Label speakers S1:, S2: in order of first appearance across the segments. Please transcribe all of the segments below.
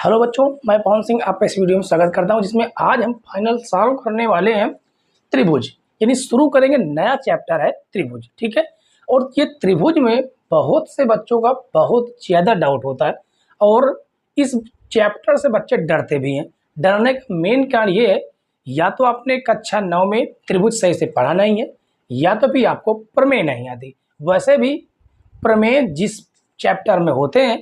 S1: Hello बच्चों, मैं पवन सिंह आपका इस वीडियो में स्वागत करता हूं, जिसमें आज हम फाइनल सॉल्व करने वाले हैं त्रिभुज। यानी शुरू करेंगे, नया चैप्टर है त्रिभुज। ठीक है, और ये त्रिभुज में बहुत से बच्चों का बहुत ज़्यादा डाउट होता है और इस चैप्टर से बच्चे डरते भी हैं। डरने का मेन कारण ये है, या तो आपने कक्षा 9 में त्रिभुज सही से पढ़ा नहीं है, या तो फिर आपको प्रमेय नहीं आती। वैसे भी प्रमेय जिस चैप्टर में होते हैं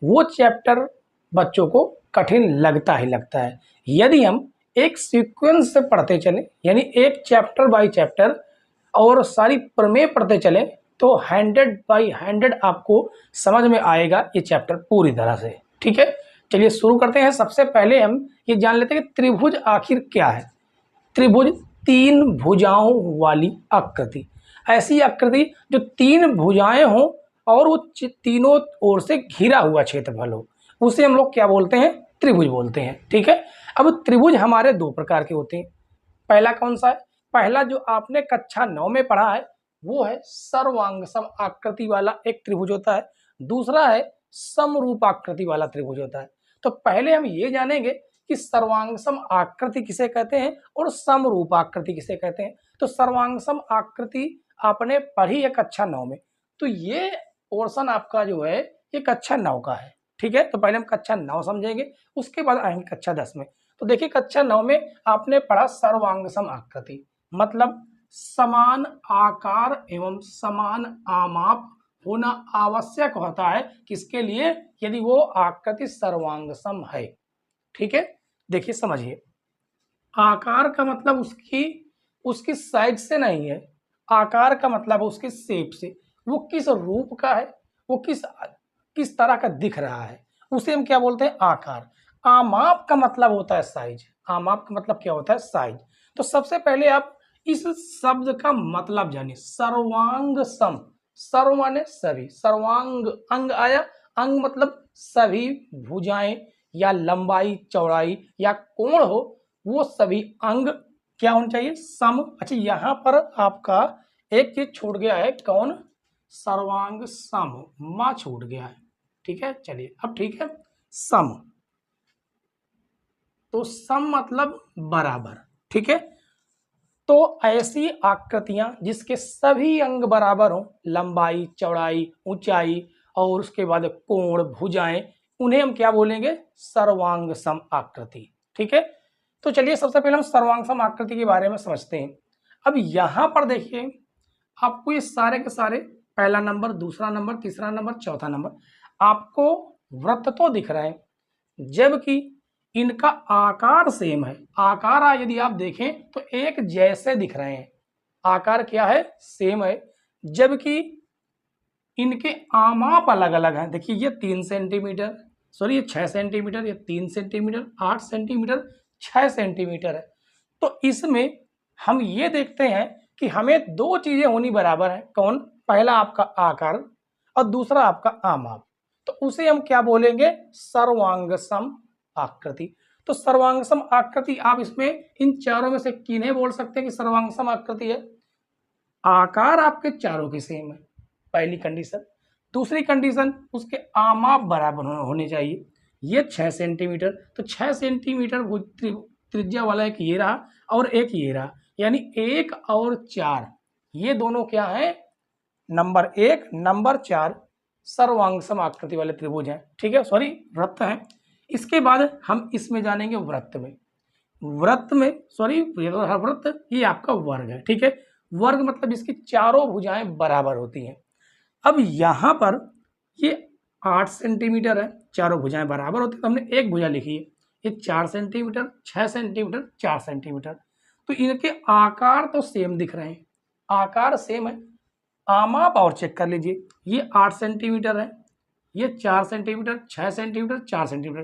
S1: वो चैप्टर बच्चों को कठिन लगता ही लगता है। यदि हम एक सीक्वेंस से पढ़ते चलें, यानी एक चैप्टर बाय चैप्टर और सारी प्रमेय पढ़ते चलें, तो 100/100 आपको समझ में आएगा ये चैप्टर पूरी तरह से। ठीक है, चलिए शुरू करते हैं। सबसे पहले हम ये जान लेते हैं कि त्रिभुज आखिर क्या है। त्रिभुज तीन भुजाओं वाली आकृति, ऐसी आकृति जो तीन भुजाएं हों और वो तीनों ओर से घिरा हुआ क्षेत्रफल हो, उसे हम लोग क्या बोलते हैं? त्रिभुज बोलते हैं। ठीक है, अब त्रिभुज हमारे दो प्रकार के होते हैं। पहला कौन सा है? पहला जो आपने कक्षा 9 में पढ़ा है वो है सर्वांग सम आकृति वाला एक त्रिभुज होता है। दूसरा है समरूप आकृति वाला त्रिभुज होता है। तो पहले हम ये जानेंगे कि सर्वांग सम आकृति किसे कहते हैं और समरूप आकृति किसे कहते हैं। तो सर्वांग सम आकृति आपने पढ़ी है कक्षा 9 में, तो ये पोर्शन आपका जो है ये कक्षा 9 का है। ठीक है, तो पहले हम कक्षा 9 समझेंगे, उसके बाद आएंगे कक्षा 10 में। तो देखिए, कक्षा 9 में आपने पढ़ा सर्वांग सम आकृति, मतलब समान आकार एवं समान आमाप होना आवश्यक होता है। किसके लिए? यदि वो आकृति सर्वांग सम है। ठीक है, देखिए समझिए, आकार का मतलब उसकी साइज से नहीं है, आकार का मतलब उसके शेप से। वो किस रूप का है, वो किस तरह का दिख रहा है, उसे हम क्या बोलते हैं? आकार। आमाप का मतलब होता है साइज। आमाप का मतलब क्या होता है? साइज। तो सबसे पहले आप इस शब्द का मतलब जानिए। सर्वांग सम, सर्व माने सभी, सर्वांग अंग आया, अंग मतलब सभी भुजाएं या लंबाई चौड़ाई या कोण हो, वो सभी अंग क्या होना चाहिए? सम। अच्छा, यहां पर आपका एक चीज छूट गया है, कौन? सर्वांग सम, मां छूट गया है। ठीक है, चलिए अब ठीक है। सम, तो सम मतलब बराबर। ठीक है, तो ऐसी आकृतियां जिसके सभी अंग बराबर हों, लंबाई चौड़ाई ऊंचाई और उसके बाद कोण भुजाएं, उन्हें हम क्या बोलेंगे? सर्वांग सम आकृति। ठीक है, तो चलिए सबसे पहले हम सर्वांग सम आकृति के बारे में समझते हैं। अब यहां पर देखिए, आपको ये सारे के सारे पहला नंबर, दूसरा नंबर, तीसरा नंबर, चौथा नंबर, आपको वृत्त तो दिख रहे हैं, जबकि इनका आकार सेम है। आकार यदि आप देखें तो एक जैसे दिख रहे हैं, आकार क्या है? सेम है, जबकि इनके आमाप अलग अलग हैं। देखिए, ये 3 सेंटीमीटर, सॉरी ये 6 सेंटीमीटर, ये 3 सेंटीमीटर, 8 सेंटीमीटर, 6 सेंटीमीटर है। तो इसमें हम ये देखते हैं कि हमें दो चीजें होनी बराबर है। कौन? पहला आपका आकार और दूसरा आपका आमाप। तो उसे हम क्या बोलेंगे? सर्वांग सम आकृति। तो सर्वांग सम आकृति, आप इसमें इन चारों में से किन्हें बोल सकते हैं कि सर्वांग सम आकृति है? आकार आपके चारों की सेम है, पहली कंडीशन। दूसरी कंडीशन, उसके आमाप बराबर होने चाहिए। ये 6 सेंटीमीटर, तो 6 सेंटीमीटर त्रिज्या वाला एक ये रहा और एक ये रहा, यानी 1 और 4, ये दोनों क्या है? नंबर 1 नंबर 4 सर्वांग सम आकृति वाले त्रिभुज हैं। ठीक है, सॉरी वृत्त हैं। इसके बाद हम इसमें जानेंगे वृत्त में। वृत्त में, सॉरी वृत्त, ये आपका वर्ग है। ठीक है, वर्ग मतलब इसकी चारों भुजाएं बराबर होती हैं। अब यहां पर ये 8 सेंटीमीटर है, चारों भुजाएं बराबर होती है, तो हमने एक भुजा लिखी है। ये 4 सेंटीमीटर, 6 सेंटीमीटर, 4 सेंटीमीटर, तो इनके आकार तो सेम दिख रहे हैं, आकार सेम है। आमाप और चेक कर लीजिए, ये 8 सेंटीमीटर है, ये 4 सेंटीमीटर, 6 सेंटीमीटर, 4 सेंटीमीटर,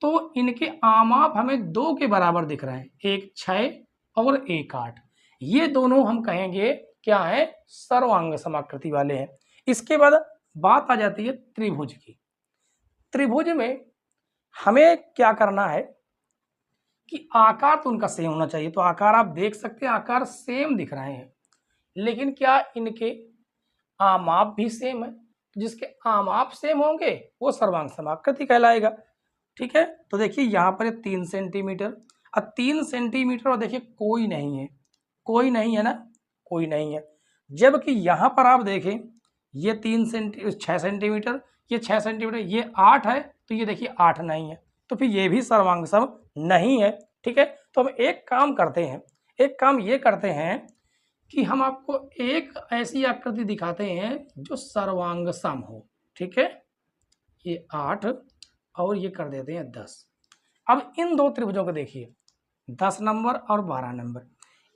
S1: तो इनके आमाप हमें दो के बराबर दिख रहे हैं, एक 6 और एक 8। ये दोनों हम कहेंगे क्या है? सर्वांग समाकृति वाले हैं। इसके बाद बात आ जाती है त्रिभुज की। त्रिभुज में हमें क्या करना है कि आकार तो उनका सेम होना चाहिए। तो आकार आप देख सकते हैं, आकार सेम दिख रहे हैं, लेकिन क्या इनके आमाप भी सेम है? जिसके आमाप सेम होंगे वो सर्वांग समाकृति कहलाएगा। ठीक है। तो देखिए यहाँ पर 3 सेंटीमीटर, अब 3 सेंटीमीटर और देखिए कोई नहीं है, कोई नहीं है ना, कोई नहीं है। जबकि यहाँ पर आप देखें ये 6 सेंटीमीटर, ये 6 सेंटीमीटर, ये 8 है, तो ये देखिए 8 नहीं है, तो फिर ये भी सर्वांग सम नहीं है। ठीक है। तो हम एक काम करते हैं, एक काम ये करते हैं कि हम आपको एक ऐसी आकृति दिखाते हैं जो सर्वांग सम हो। ठीक है। ये 8 और ये कर देते हैं 10। अब इन दो त्रिभुजों को देखिए, 10 नंबर और 12 नंबर,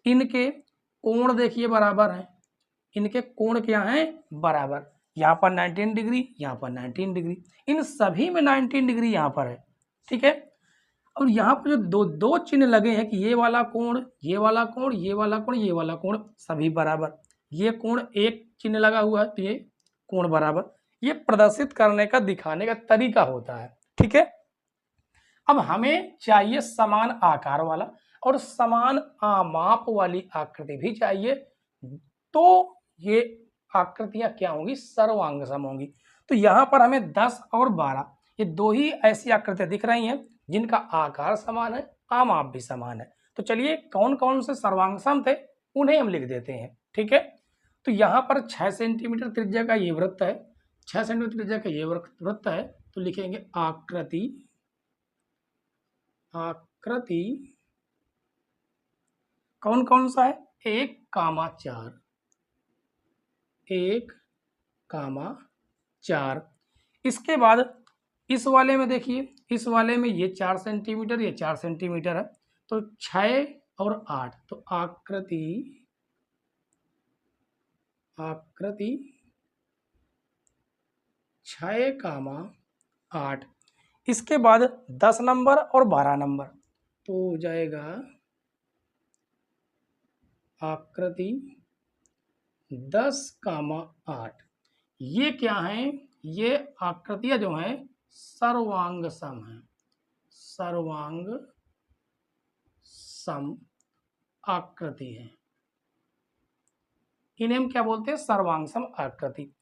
S1: इनके कोण देखिए बराबर हैं, इनके कोण क्या हैं, बराबर। यहाँ पर 19 डिग्री, यहाँ पर 19 डिग्री, इन सभी में 19 डिग्री यहाँ पर है। ठीक है। और यहाँ पर जो दो दो चिन्ह लगे हैं कि ये वाला कोण, ये वाला कोण, ये वाला कोण, ये वाला कोण, सभी बराबर। ये कोण एक चिन्ह लगा हुआ है तो ये कोण बराबर। ये प्रदर्शित करने का, दिखाने का तरीका होता है। ठीक है। अब हमें चाहिए समान आकार वाला और समान आमाप वाली आकृति भी चाहिए, तो ये आकृतियां क्या होंगी, सर्वांग सम होंगी। तो यहाँ पर हमें 10 और 12 ये दो ही ऐसी आकृतियां दिख रही हैं जिनका आकार समान है, आमाप भी समान है। तो चलिए कौन कौन से सर्वांग सम थे उन्हें हम लिख देते हैं। ठीक है। तो यहाँ पर 6 सेंटीमीटर त्रिज्या का ये वृत्त है, 6 सेंटीमीटर त्रिज्या का ये वृत्त है, तो लिखेंगे आकृति, आकृति कौन कौन सा है, 1,4, 1,4। इसके बाद इस वाले में देखिए, इस वाले में ये 4 सेंटीमीटर, ये 4 सेंटीमीटर है, तो 6 और 8, तो आकृति, आकृति 6,8। इसके बाद 10 नंबर और 12 नंबर, तो हो जाएगा आकृति 10,8। ये क्या है, ये आकृतियां जो हैं सर्वांग सम है, सर्वांग सम आकृति है, इन्हें हम क्या बोलते हैं, सर्वांग सम आकृति।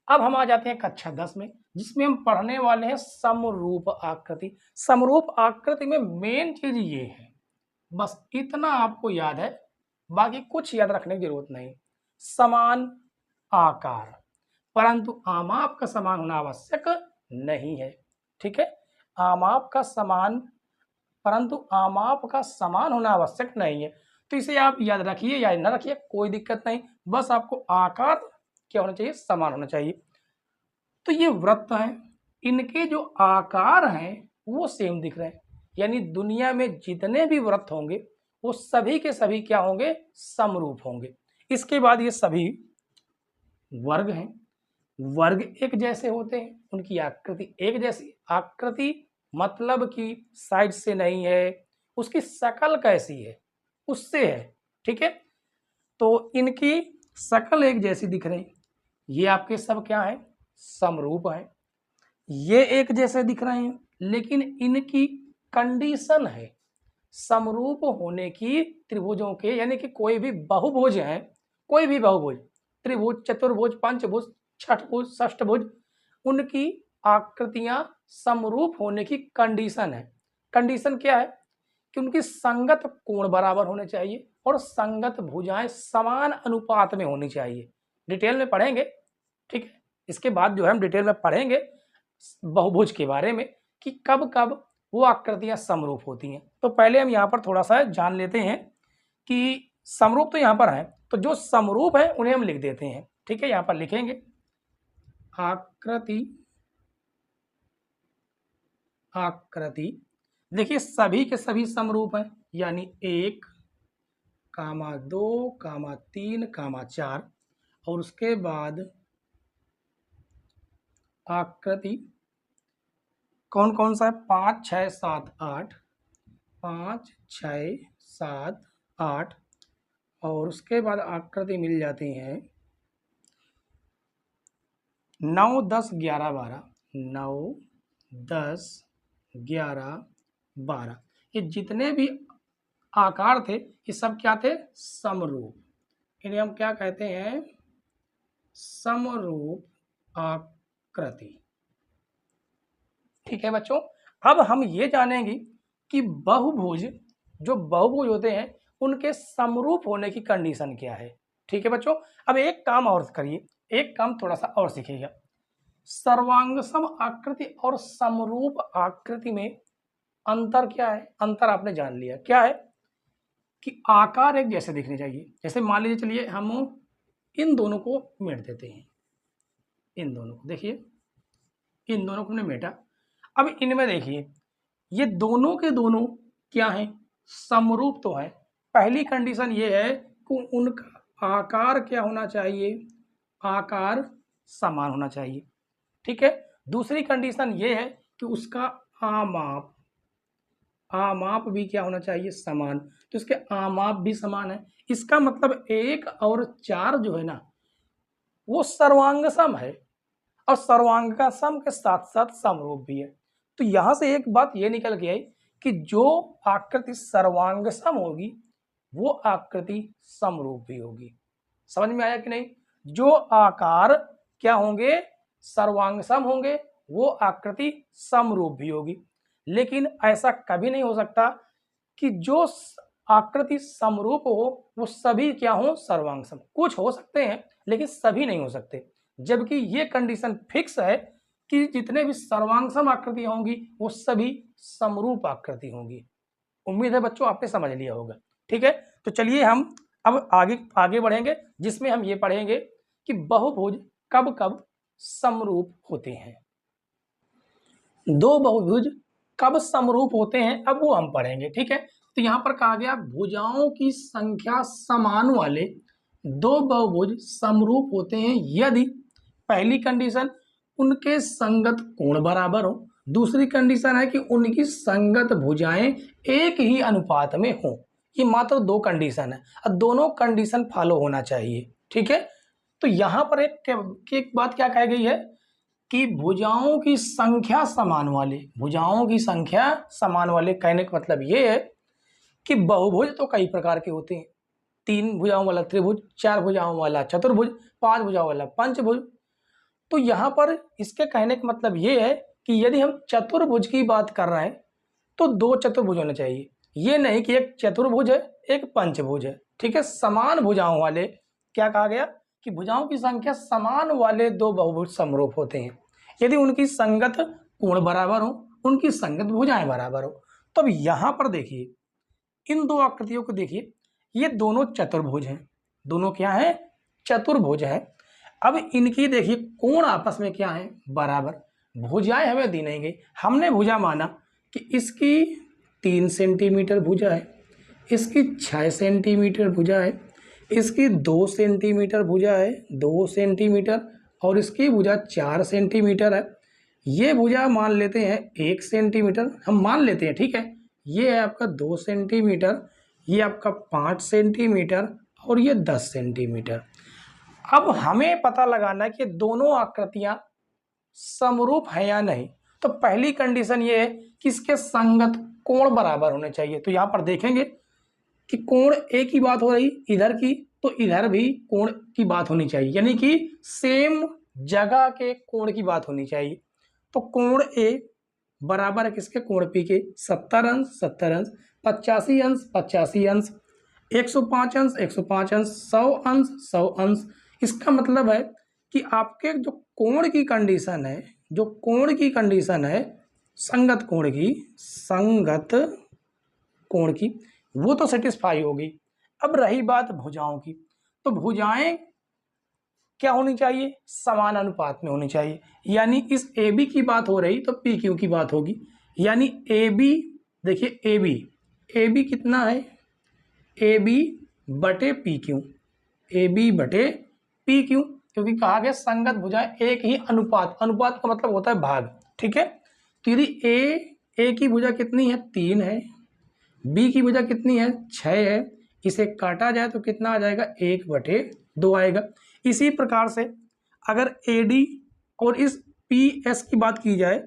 S1: अब हम आ जाते हैं कक्षा 10 में, जिसमें हम पढ़ने वाले हैं समरूप आकृति। समरूप आकृति में मेन चीज ये है, बस इतना आपको याद है, बाकी कुछ याद रखने की जरूरत नहीं। समान आकार परंतु आमाप का समान होना आवश्यक नहीं है। ठीक है। आमाप का समान, परंतु आमाप का समान होना आवश्यक नहीं है, तो इसे आप याद रखिए या न रखिए कोई दिक्कत नहीं, बस आपको आकार क्या होना चाहिए, समान होना चाहिए। तो ये वृत्त हैं, इनके जो आकार हैं वो सेम दिख रहे हैं, यानी दुनिया में जितने भी वृत्त होंगे वो सभी के सभी क्या होंगे, समरूप होंगे। इसके बाद ये सभी वर्ग हैं, वर्ग एक जैसे होते हैं, उनकी आकृति एक जैसी। आकृति मतलब कि साइड से नहीं है, उसकी शकल कैसी है उससे है। ठीक है। तो इनकी शकल एक जैसी दिख रही, ये आपके सब क्या है, समरूप है। ये एक जैसे दिख रहे हैं, लेकिन इनकी कंडीशन है समरूप होने की त्रिभुजों के, यानी कि कोई भी बहुभुज है, कोई भी बहुभुज, त्रिभुज, चतुर्भुज, पंचभुज, छठभुज, षष्ठभुज, उनकी आकृतियां समरूप होने की कंडीशन है। कंडीशन क्या है कि उनकी संगत कोण बराबर होने चाहिए और संगत भुजाएं समान अनुपात में होनी चाहिए। डिटेल में पढ़ेंगे। ठीक है। इसके बाद जो है हम डिटेल में पढ़ेंगे बहुभुज के बारे में कि कब कब वो आकृतियां समरूप होती हैं। तो पहले हम यहाँ पर थोड़ा सा जान लेते हैं कि समरूप तो यहाँ पर है, तो जो समरूप है उन्हें हम लिख देते हैं। ठीक है। यहाँ पर लिखेंगे आकृति, आकृति देखिए सभी के सभी समरूप हैं, यानी 1, 2, 3, 4, और उसके बाद आकृति कौन कौन सा है, 5, 6, 7, 8, 5, 6, 7, 8, और उसके बाद आकृति मिल जाती हैं 9, 10, 11, 12, 9, 10, 11, 12, ये जितने भी आकार थे ये सब क्या थे, समरूप। इन्हें हम क्या कहते हैं, समरूप आकृति। ठीक है बच्चों। अब हम ये जानेंगे कि बहुभुज, जो बहुभुज होते हैं उनके समरूप होने की कंडीशन क्या है। ठीक है बच्चों, अब एक काम और करिए, एक काम थोड़ा सा और सीखिएगा। सर्वांगसम आकृति और समरूप आकृति में अंतर क्या है? अंतर आपने जान लिया क्या है कि आकार एक जैसे दिखने चाहिए। जैसे मान लीजिए, चलिए हम इन दोनों को मेट देते हैं, इन दोनों को देखिए, इन दोनों को हमने मेटा। अब इनमें देखिए, ये दोनों के दोनों क्या हैं? समरूप तो है। पहली कंडीशन ये है कि उनका आकार क्या होना चाहिए? आकार समान होना चाहिए। ठीक है। दूसरी कंडीशन ये है कि उसका आमाप, आमाप भी क्या होना चाहिए? समान। तो इसके आमाप भी समान है। इसका मतलब 1 और 4 जो है ना, वो सर्वांगसम है और सर्वांगसम के साथ साथ समरूप भी है। तो यहां से एक बात ये निकल के आई कि जो आकृति सर्वांगसम होगी वो आकृति समरूप भी होगी। समझ में आया कि नहीं? जो आकार क्या होंगे? सर्वांगसम होंगे, वो आकृति समरूप भी होगी। लेकिन ऐसा कभी नहीं हो सकता कि जो आकृति समरूप हो वो सभी क्या हो? सर्वांगसम। कुछ हो सकते हैं लेकिन सभी नहीं हो सकते। जबकि ये कंडीशन फिक्स है कि जितने भी सर्वांगसम आकृति होंगी वो सभी समरूप आकृति होंगी। उम्मीद है बच्चों आपने समझ लिया होगा। ठीक है, तो चलिए हम अब आगे बढ़ेंगे, जिसमें हम ये पढ़ेंगे कि बहुभुज कब कब समरूप होते हैं। दो बहुभुज कब समरूप होते हैं, अब वो हम पढ़ेंगे। ठीक है, तो यहां पर कहा गया भुजाओं की संख्या समान वाले दो बहुभुज समरूप होते हैं यदि पहली कंडीशन उनके संगत कोण बराबर हो, दूसरी कंडीशन है कि उनकी संगत भुजाएं एक ही अनुपात में हो। ये मात्र दो कंडीशन है और दोनों कंडीशन फॉलो होना चाहिए। ठीक है, तो यहां पर एक बात क्या कही गई है कि भुजाओं की संख्या समान वाले, भुजाओं की संख्या समान वाले कहने का मतलब ये है कि बहुभुज तो कई प्रकार के होते हैं। 3 भुजाओं वाला त्रिभुज, 4 भुजाओं वाला चतुर्भुज, 5 भुजाओं वाला पंचभुज। तो यहां पर इसके कहने का मतलब ये है कि यदि हम चतुर्भुज की बात कर रहे हैं तो 2 चतुर्भुज होने चाहिए। ये नहीं कि एक चतुर्भुज है एक पंचभुज है। ठीक है, समान भुजाओं वाले, क्या कहा गया कि भुजाओं की संख्या समान वाले दो बहुभुज समरूप होते हैं यदि उनकी संगत कोण बराबर हो, उनकी संगत भुजाएं बराबर हो। तो अब यहां पर देखिए, इन दो आकृतियों को देखिए, ये दोनों चतुर्भुज हैं। दोनों क्या है? चतुर्भुज है। अब इनकी देखिए कोण आपस में क्या है? बराबर। भुजाएं हमें दी नहीं गई, हमने भुजा माना कि इसकी 3 सेंटीमीटर भुजा है, इसकी 6 सेंटीमीटर भुजा है, इसकी 2 सेंटीमीटर भुजा है, 2 सेंटीमीटर, और इसकी भुजा 4 सेंटीमीटर है। ये भुजा मान लेते हैं 1 सेंटीमीटर, हम मान लेते हैं। ठीक है, ये है आपका 2 सेंटीमीटर, ये आपका 5 सेंटीमीटर और ये 10 सेंटीमीटर। अब हमें पता लगाना है कि दोनों आकृतियां समरूप है या नहीं। तो पहली कंडीशन ये है कि इसके संगत कोण बराबर होने चाहिए। तो यहां पर देखेंगे कि कोण एक ही बात हो रही इधर की, तो इधर भी कोण की बात होनी चाहिए, यानी कि सेम जगह के कोण की बात होनी चाहिए। तो कोण ए बराबर है किसके? कोण पी के। 70 अंश 70 अंश, 85 अंश 85 अंश, 105 अंश 105 अंश, 100 अंश 100 अंश। इसका मतलब है कि आपके जो कोण की कंडीशन है, जो कोण की कंडीशन है संगत कोण की, संगत कोण की, वो तो सेटिस्फाई होगी। अब रही बात भुजाओं की, तो भुजाएं क्या होनी चाहिए? समान अनुपात में होनी चाहिए। यानी इस AB की बात हो रही तो PQ की बात होगी। यानी AB, देखिए AB कितना है? AB बटे PQ, AB बटे PQ, क्योंकि कहा गया संगत भुजाएं एक ही अनुपात, अनुपात का मतलब होता है भाग। ठीक है, तो यदि A की भुजा कितनी है? 3 है, B की भुजा कितनी है? 6 है, इसे काटा जाए तो कितना आ जाएगा? 1/2 आएगा। इसी प्रकार से अगर AD और इस PS की बात की जाए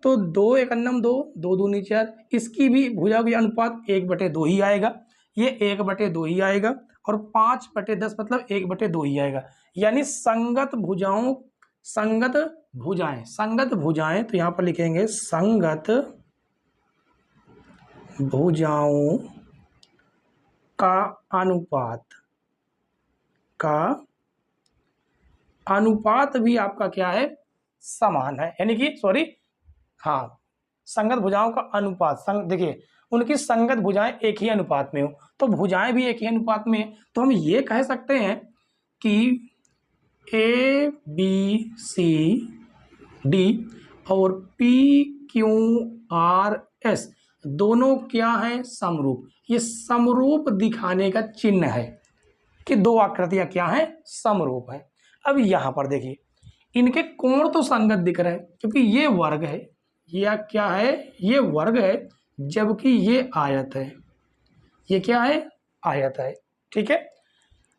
S1: तो 2 1 2, 2 दूनी 4, इसकी भी भुजा की अनुपात 1/2 ही आएगा, ये 1/2 ही आएगा, और 5/10 मतलब 1/2 ही आएगा। यानी संगत भुजाएं, संगत भुजाएं, तो यहां पर लिखेंगे संगत भुजाओं का अनुपात भी आपका क्या है, समान है, यानी कि सॉरी, हाँ, संगत भुजाओं का अनुपात, देखिए उनकी संगत भुजाएं एक ही अनुपात में हो, तो भुजाएं भी एक ही अनुपात में है, तो हम ये कह सकते हैं कि ए बी सी डी और पी क्यू आर एस दोनों क्या हैं, समरूप। ये समरूप दिखाने का चिन्ह है कि दो आकृतियां क्या हैं, समरूप हैं। अब यहां पर देखिए इनके कोण तो संगत दिख रहे हैं क्योंकि ये वर्ग है, या क्या है, ये वर्ग है, जबकि ये आयत है, ये क्या है, आयत है, ठीक है।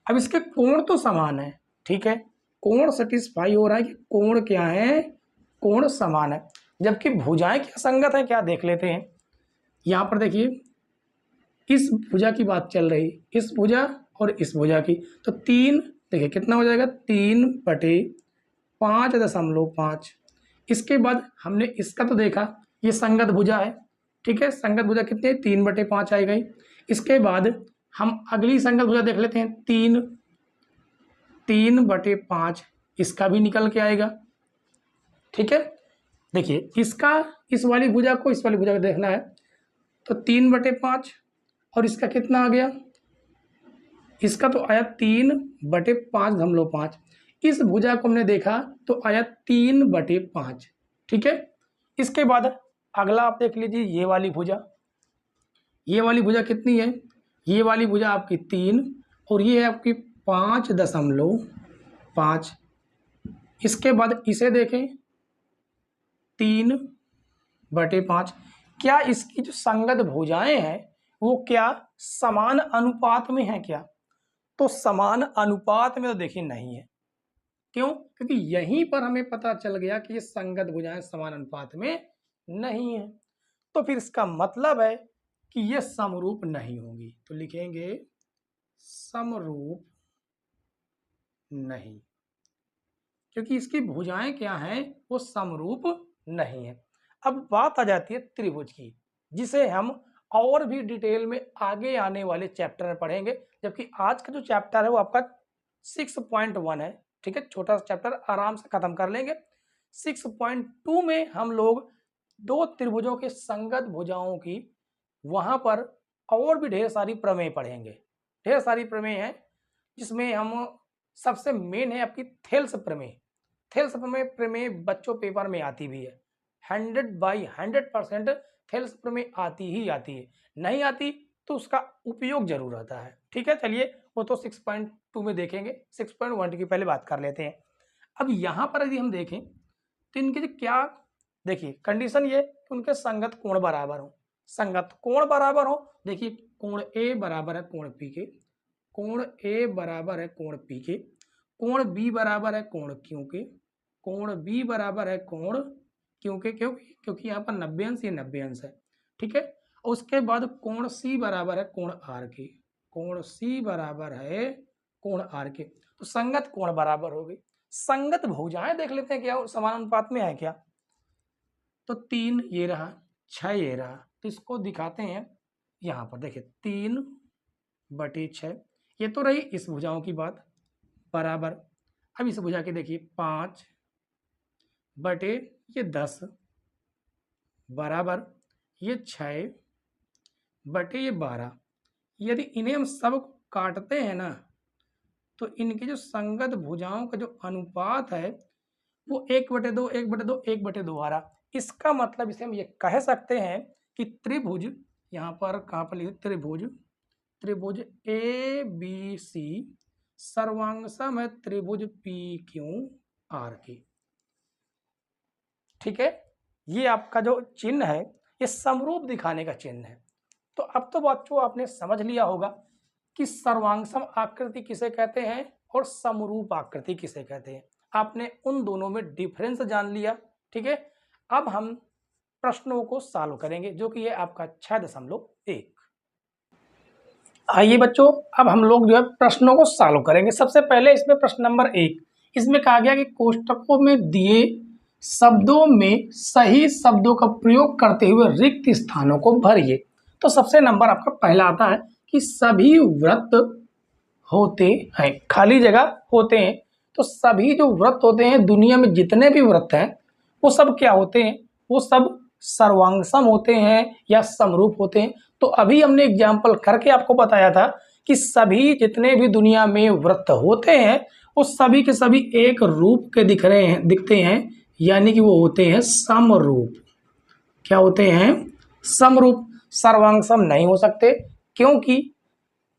S1: अब इसके कोण तो समान है, ठीक है, कोण सेटिस्फाई हो रहा है कि कोण क्या है, कोण समान है, जबकि भुजाएं क्या संगत है, क्या देख लेते हैं। यहां पर देखिए इस भुजा की बात चल रही, इस भुजा और इस भुजा की, तो 3 देखिए कितना हो जाएगा, 3/5.5। इसके बाद हमने इसका तो देखा, ये संगत भुजा है, ठीक है, संगत भुजा कितनी है, 3/5 आई गई। इसके बाद हम अगली संगत भुजा देख लेते हैं, 3/5, इसका भी निकल के आएगा, ठीक है। देखिए इसका, इस वाली भुजा को इस वाली भुजा को देखना है, तो 3/5 और इसका कितना आ गया, इसका तो आया 3/5. इस भुजा को हमने देखा तो आया 3/5, ठीक है। इसके बाद अगला आप देख लीजिए, ये वाली भुजा, ये वाली भुजा कितनी है, ये वाली भुजा आपकी 3 और ये है आपकी 5.5। इसके बाद इसे देखें 3/5, क्या इसकी जो संगत भुजाएं हैं वो क्या समान अनुपात में है क्या, तो समान अनुपात में तो देखिए नहीं है, क्यों, क्योंकि यहीं पर हमें पता चल गया कि ये संगत भुजाएं समान अनुपात में नहीं है, तो फिर इसका मतलब है कि ये समरूप नहीं होगी, तो लिखेंगे समरूप नहीं, क्योंकि इसकी भुजाएं क्या हैं, वो समरूप नहीं है। अब बात आ जाती है त्रिभुज की, जिसे हम और भी डिटेल में आगे आने वाले चैप्टर में पढ़ेंगे, जबकि आज का जो चैप्टर है वो आपका 6.1 है, ठीक है, छोटा सा चैप्टर आराम से खत्म कर लेंगे। 6.2 में हम लोग दो त्रिभुजों के संगत भुजाओं की, वहां पर और भी ढेर सारी प्रमेय पढ़ेंगे, ढेर सारी प्रमेय है, जिसमें हम सबसे मेन है आपकी थेल्स प्रमेय। थेल्स प्रमेय बच्चों पेपर में आती भी है, 100/100% थेल्स प्रमेय आती ही आती है, नहीं आती तो उसका उपयोग जरूर आता है, ठीक है। चलिए वो तो 6.2 में देखेंगे, 6.1 की पहले बात कर लेते हैं। अब यहाँ पर यदि हम देखें तो इनके क्या, देखिए कंडीशन ये कि उनके संगत कोण बराबर हो, संगत कोण बराबर हो, देखिए कोण ए बराबर है कोण पी के, कोण ए बराबर है कोण पी के, कोण बी बराबर है कोण क्यू के, कोण बी बराबर है कोण क्यू के, क्योंकि यहाँ पर 90 अंश, ये 90 अंश है, ठीक है। उसके बाद कोण सी बराबर है कोण आर के, कोण सी बराबर है कोण आर के, तो संगत कोण बराबर हो गई। संगत भुजाएं देख लेते हैं क्या समान अनुपात में है क्या, तो 3 ये रहा, 6 ये रहा, तो इसको दिखाते हैं यहाँ पर, देखिए 3/6, ये तो रही इस भुजाओं की बात, बराबर। अब इस भुजा के देखिए 5/10 बराबर, ये 6/12। यदि इन्हें हम सब काटते हैं ना, तो इनकी जो संगत भुजाओं का जो अनुपात है वो 1/2 1/2 1/2 आ रहा। इसका मतलब इसे हम ये कह सकते हैं कि त्रिभुज, यहाँ पर कहाँ पर लिखे, त्रिभुज ए बी सी सर्वांगसम है त्रिभुज पी क्यू आर की, ठीक है। ये आपका जो चिन्ह है ये समरूप दिखाने का चिन्ह है। तो अब तो बच्चों आपने समझ लिया होगा कि सर्वांगसम आकृति किसे कहते हैं और समरूप आकृति किसे कहते हैं, आपने उन दोनों में डिफरेंस जान लिया, ठीक है। अब हम प्रश्नों को सॉल्व करेंगे, जो कि है आपका 6.1। आइए बच्चों, अब हम लोग जो है प्रश्नों को सॉल्व करेंगे। सबसे पहले इसमें प्रश्न नंबर 1, इसमें कहा गया कि कोष्टकों में दिए शब्दों में सही शब्दों का प्रयोग करते हुए रिक्त स्थानों को भरिए। तो सबसे नंबर आपका पहला आता है कि सभी व्रत होते हैं, खाली जगह होते हैं। तो सभी जो व्रत होते हैं दुनिया में जितने भी व्रत हैं वो सब क्या होते हैं, वो सब सर्वांगसम होते हैं या समरूप होते हैं। तो अभी हमने एग्जाम्पल करके आपको बताया था कि सभी जितने भी दुनिया में व्रत होते हैं वो सभी के सभी एक रूप के दिखते हैं, यानी कि वो होते हैं समरूप। क्या होते हैं? समरूप। सर्वांगसम नहीं हो सकते, क्योंकि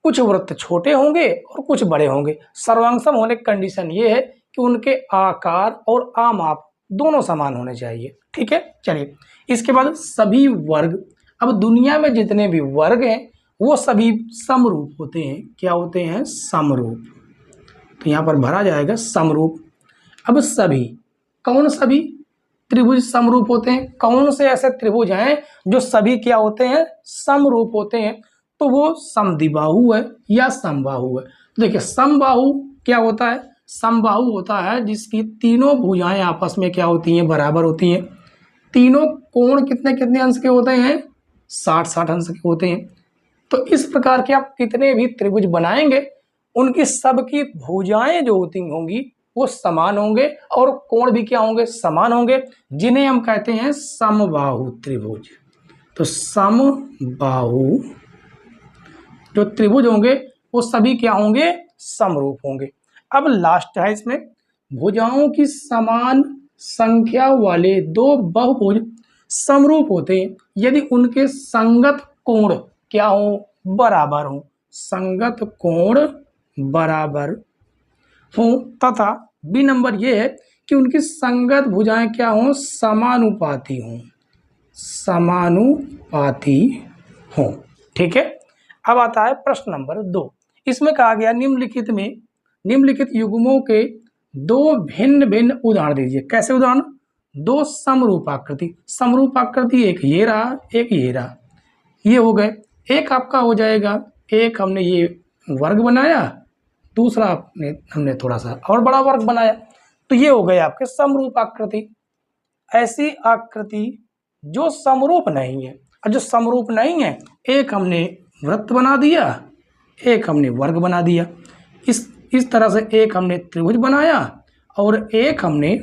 S1: कुछ व्रत छोटे होंगे और कुछ बड़े होंगे। सर्वांगसम होने की कंडीशन ये है कि उनके आकार और आमाप दोनों समान होने चाहिए। ठीक है, चलिए इसके बाद सभी वर्ग। अब दुनिया में जितने भी वर्ग हैं वो सभी समरूप होते हैं। क्या होते हैं? समरूप। तो यहाँ पर भरा जाएगा समरूप। अब सभी, कौन सभी? त्रिभुज समरूप होते हैं। कौन से ऐसे त्रिभुज हैं जो सभी क्या होते हैं? समरूप होते हैं? तो वो समद्विबाहु है या समबाहु है। तो देखिए समबाहु क्या होता है? समबाहु होता है जिसकी तीनों भुजाएं आपस में क्या होती हैं? बराबर होती हैं। तीनों कोण कितने कितने अंश के होते हैं? 60-60 अंश के होते हैं। तो इस प्रकार के आप कितने भी त्रिभुज बनाएंगे उनकी सबकी भुजाएं जो होंगी वो समान होंगे और कोण भी क्या होंगे? समान होंगे, जिन्हें हम कहते हैं समबाहु त्रिभुज। तो समबाहु जो त्रिभुज होंगे वो सभी क्या होंगे? समरूप होंगे। अब लास्ट है इसमें, भुजाओं की समान संख्या वाले दो बहुभुज समरूप होते हैं यदि उनके संगत कोण क्या हो? बराबर हो। संगत कोण बराबर हो तथा बी नंबर ये है कि उनकी संगत भुजाएं क्या हो? समानुपाती हो। समानुपाती हो। ठीक है, अब आता है प्रश्न नंबर 2। इसमें कहा गया निम्नलिखित युग्मों के दो भिन्न भिन्न उदाहरण दीजिए। कैसे उदाहरण? दो समरूपाकृति। समरूपाकृति एक ये रहा, एक ये रहा, ये हो गए। एक आपका हो जाएगा, एक हमने ये वर्ग बनाया, दूसरा हमने थोड़ा सा और बड़ा वर्ग बनाया, तो ये हो गए आपके समरूप आकृति। ऐसी आकृति जो समरूप नहीं है, और जो समरूप नहीं है एक हमने वृत्त बना दिया, एक हमने वर्ग बना दिया। इस तरह से एक हमने त्रिभुज बनाया और एक हमने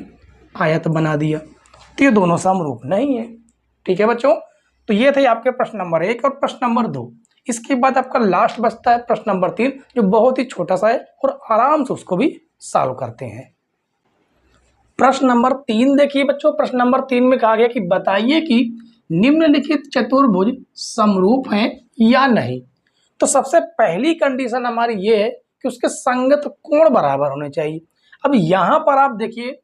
S1: आयत बना दिया, तो ये दोनों समरूप नहीं है। ठीक है बच्चों, तो ये थे आपके प्रश्न नंबर 1 और प्रश्न नंबर 2। इसके बाद आपका लास्ट बचता है प्रश्न नंबर 3, जो बहुत ही छोटा सा है और आराम से उसको भी सॉल्व करते हैं। प्रश्न नंबर 3 देखिए बच्चों, प्रश्न नंबर 3 में कहा गया कि बताइए कि निम्नलिखित चतुर्भुज समरूप हैं या नहीं। तो सबसे पहली कंडीशन हमारी ये है कि उसके संगत कोण बराबर होने चाहिए। अब यहाँ पर आप देखिए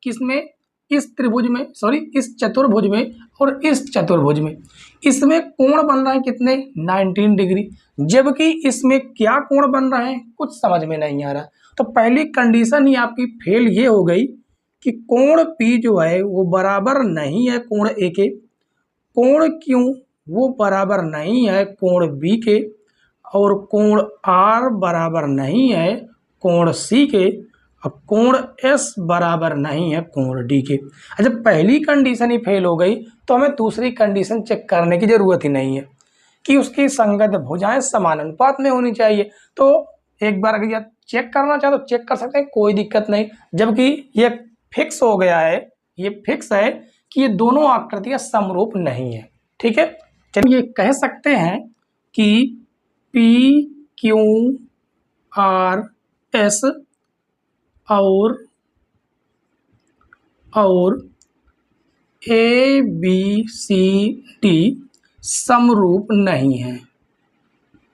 S1: किसमें, इस त्रिभुज में, सॉरी इस चतुर्भुज में और इस चतुर्भुज में, इसमें कोण बन रहे हैं कितने? 19 डिग्री, जबकि इसमें क्या कोण बन रहे हैं कुछ समझ में नहीं आ रहा। तो पहली कंडीशन ही आपकी फेल ये हो गई कि कोण P जो है वो बराबर नहीं है कोण A के। कोण Q वो बराबर नहीं है कोण B के, और कोण R बराबर नहीं है कोण C के, और कोण S बराबर नहीं है कोण D के। अच्छा, पहली कंडीशन ही फेल हो गई तो हमें दूसरी कंडीशन चेक करने की जरूरत ही नहीं है कि उसकी संगत भुजाएं समान अनुपात में होनी चाहिए। तो एक बार अगर आप चेक करना चाहे तो चेक कर सकते हैं, कोई दिक्कत नहीं। जबकि ये फिक्स हो गया है, ये फिक्स है कि ये दोनों आकृतियां समरूप नहीं है। ठीक है, चलिए ये कह सकते हैं कि P Q R S और A B C D समरूप नहीं है,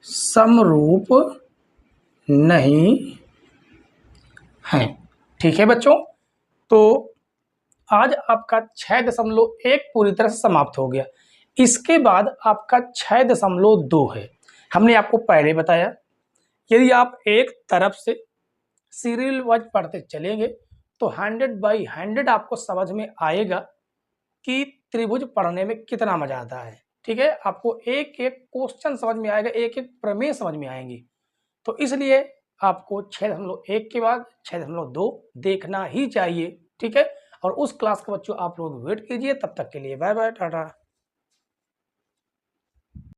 S1: समरूप नहीं है। ठीक है बच्चों, तो आज आपका 6.1 पूरी तरह से समाप्त हो गया। इसके बाद आपका 6.2 है। हमने आपको पहले बताया यदि आप एक तरफ से सीरियल वाइज पढ़ते चलेंगे तो 100/100 आपको समझ में आएगा कि त्रिभुज पढ़ने में कितना मजा आता है। ठीक है, आपको एक एक क्वेश्चन समझ में आएगा, एक एक प्रमेय समझ में आएंगी। तो इसलिए आपको 6.1 के बाद 6.2 देखना ही चाहिए। ठीक है, और उस क्लास के बच्चों आप लोग वेट कीजिए। तब तक के लिए बाय बाय, टाटा।